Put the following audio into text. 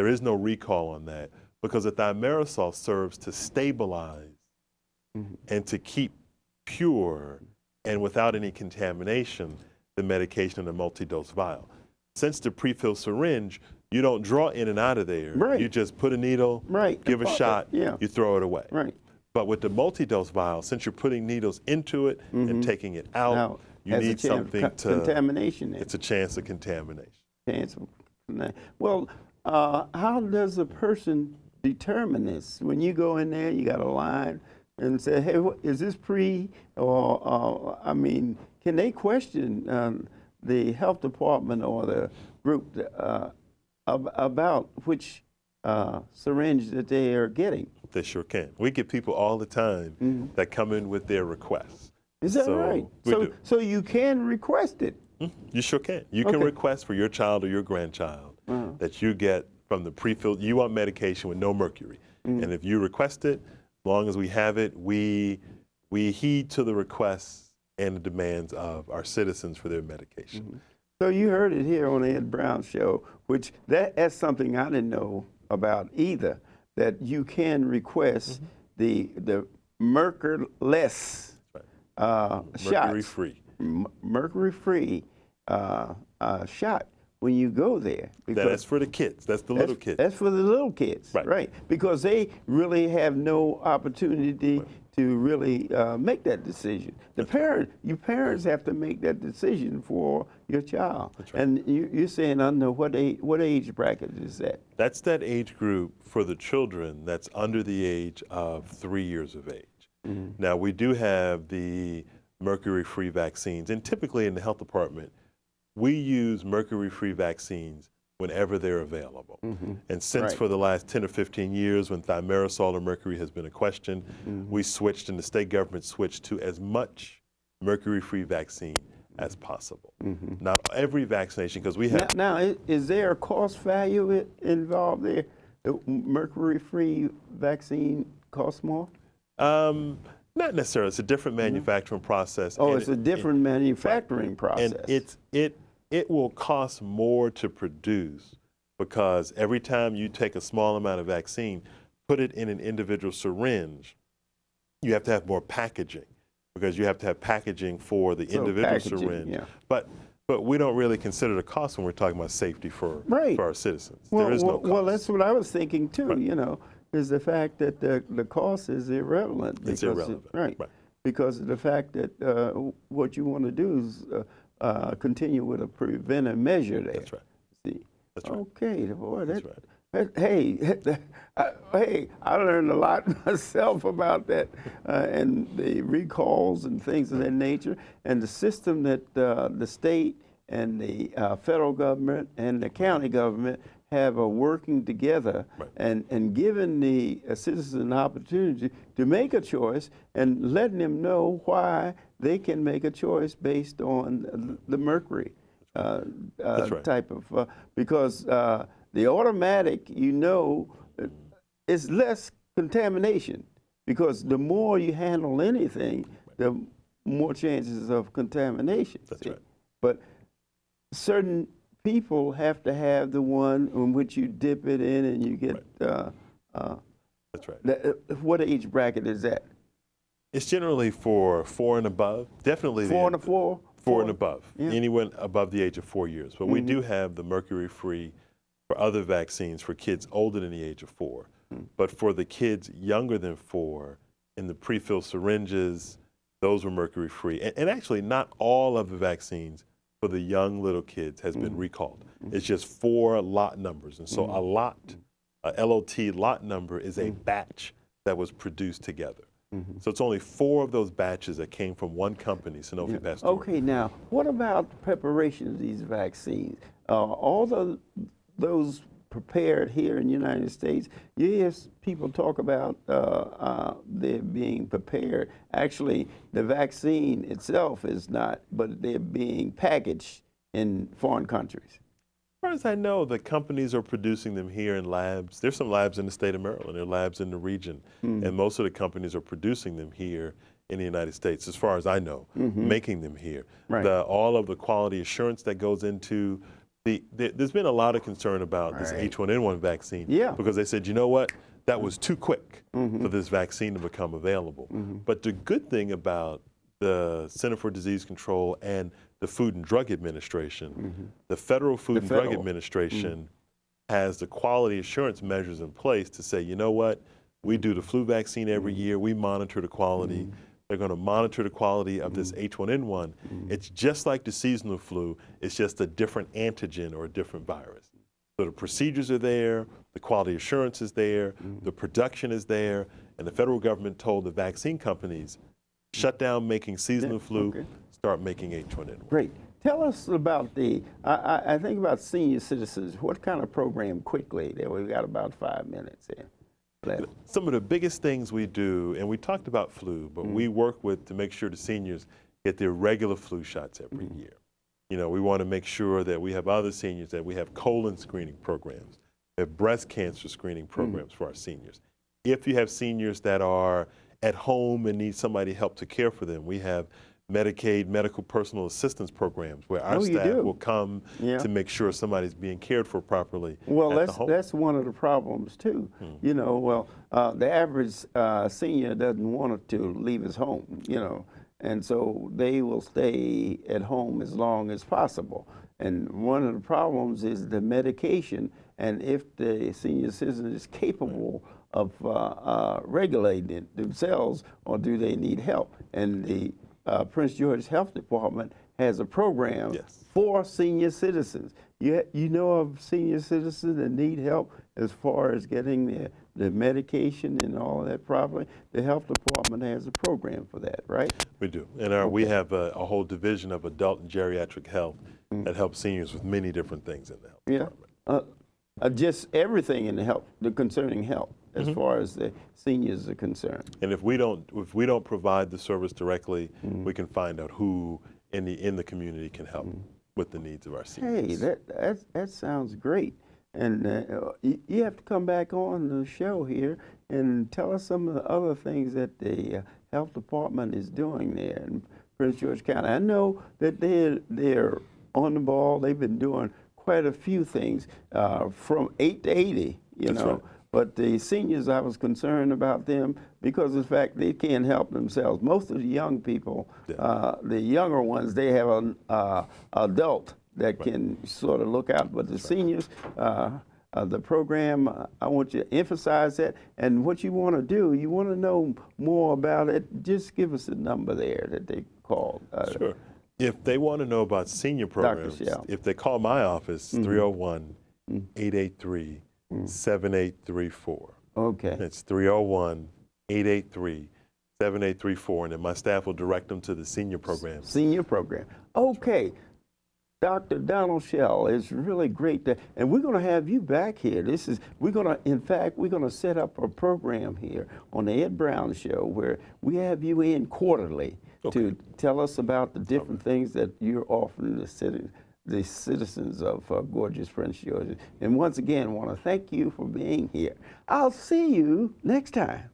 There is no recall on that because the thimerosal serves to stabilize and to keep pure and without any contamination the medication in a multi-dose vial. Since the pre-filled syringe, you don't draw in and out of there. Right. You just put a needle, Right. give a shot, Yeah. you throw it away. Right. But with the multi-dose vial, since you're putting needles into it and taking it out, Now, you has a need chance of something to, contamination. it's a chance of contamination. Well, how does a person determine this? When you go in there, you got a line and say, hey, is this pre, or, I mean, can they question the health department or the group about which syringe that they are getting? They sure can. We get people all the time that come in with their requests. Is that right? So you can request it? You sure can. You can request for your child or your grandchild that you get from the pre-filled, you want medication with no mercury. And if you request it, as long as we have it, we heed to the requests and the demands of our citizens for their medication. So you heard it here on Ed Brown Show, which that's something I didn't know about either, that you can request the mercureless shots. Mercury-free. Mercury-free shot when you go there. That's for the kids. That's the little kids. That's for the little kids, right? Because they really have no opportunity to really make that decision. You parents have to make that decision for your child. That's right. And you're saying under what age bracket is that? That's that age group for the children that's under the age of 3 years of age. Now, we do have the mercury-free vaccines, and typically in the health department, we use mercury-free vaccines whenever they're available. And since for the last 10 or 15 years, when thimerosal or mercury has been a question, we switched, and the state government switched to as much mercury-free vaccine as possible. Not every vaccination, because we have... Now, is there a cost value involved there? The mercury-free vaccine costs more? Not necessarily. It's a different manufacturing process. Oh, it's a different manufacturing process. And it will cost more to produce because every time you take a small amount of vaccine, put it in an individual syringe, you have to have more packaging because you have to have packaging for the individual syringe. But we don't really consider the cost when we're talking about safety for our citizens. Well, there is no cost. Well, that's what I was thinking too, you know, is the fact that the cost is irrelevant. It's irrelevant. Right. Because of the fact that what you want to do is continue with a preventive measure there. That's right. See? That's right. Okay, boy, That's hey, I learned a lot myself about that and the recalls and things of that nature, and the system that the state and the federal government and the county government have working together and giving the citizens an opportunity to make a choice and letting them know why they can make a choice based on the mercury type of, because the automatic, you know, is less contamination because the more you handle anything, the more chances of contamination. That's right. But certain people have to have the one in which you dip it in and you get. That's right. What age bracket is that? It's generally for 4 and above. Definitely 4 and 4. 4 and above. Anyone above the age of 4 years. But we do have the mercury-free for other vaccines for kids older than the age of 4. But for the kids younger than 4, in the pre-filled syringes, those were mercury-free. And actually, not all of the vaccines for the young little kids has been recalled. It's just 4 lot numbers. And so a lot, a LOT lot number is a batch that was produced together. So it's only 4 of those batches that came from one company, Sanofi Pasteur. Okay, now, what about the preparation of these vaccines? All those prepared here in the United States, you hear people talk about they're being prepared. Actually, the vaccine itself is not, but they're being packaged in foreign countries. As far as I know, the companies are producing them here in labs. There's some labs in the state of Maryland. There are labs in the region. And most of the companies are producing them here in the United States, as far as I know, making them here. All of the quality assurance that goes into There's been a lot of concern about this H1N1 vaccine because they said, you know what, that was too quick for this vaccine to become available. But the good thing about the Center for Disease Control and the Food and Drug Administration, the Federal Food and Drug Administration has the quality assurance measures in place to say, you know what, we do the flu vaccine every year, we monitor the quality. They're going to monitor the quality of this H1N1. It's just like the seasonal flu, it's just a different antigen or a different virus. So the procedures are there, the quality assurance is there, the production is there, and the federal government told the vaccine companies, shut down making seasonal flu, start making H1N1. Great. Tell us about I think about senior citizens. What kind of program quickly there? We've got about 5 minutes here. Some of the biggest things we do, and we talked about flu, but we work to make sure the seniors get their regular flu shots every year. You know, we want to make sure that we have other seniors, that we have colon screening programs, we have breast cancer screening programs for our seniors. If you have seniors that are at home and need somebody help to care for them, we have Medicaid medical personal assistance programs where our staff will come to make sure somebody's being cared for properly. Well, at the home. That's one of the problems too. You know, well, the average senior doesn't want to leave his home, you know, and so they will stay at home as long as possible. And one of the problems is the medication, and if the senior citizen is capable of regulating it themselves, or do they need help? And the Prince George's Health Department has a program for senior citizens. You know of senior citizens that need help as far as getting the medication and all of that properly? The health department has a program for that, right? We do. And we have a whole division of adult and geriatric health that helps seniors with many different things in the health department. Just everything in the concerning health, as far as the seniors are concerned. And if we don't provide the service directly, we can find out who in the community can help with the needs of our seniors. Hey, that sounds great. And you have to come back on the show here and tell us some of the other things that the health department is doing there in Prince George County. I know that they're on the ball. They've been doing quite a few things from 8 to 80, you know. Right. But the seniors, I was concerned about them because of the fact they can't help themselves. Most of the young people, the younger ones, they have an adult that can sort of look out. But the seniors, the program, I want you to emphasize that. And what you want to do, you want to know more about it, just give us a number there that they call. Sure. If they want to know about senior programs, if they call my office, 301-883-7834. Okay. It's 301-883-7834, and then my staff will direct them to the senior program. Senior program. Okay. Dr. Donald Schell, it's really great and we're going to have you back here. We're going to set up a program here on the Ed Brown Show where we have you in quarterly to tell us about the different things that you're offering the citizens of gorgeous Prince George. And once again, I want to thank you for being here. I'll see you next time.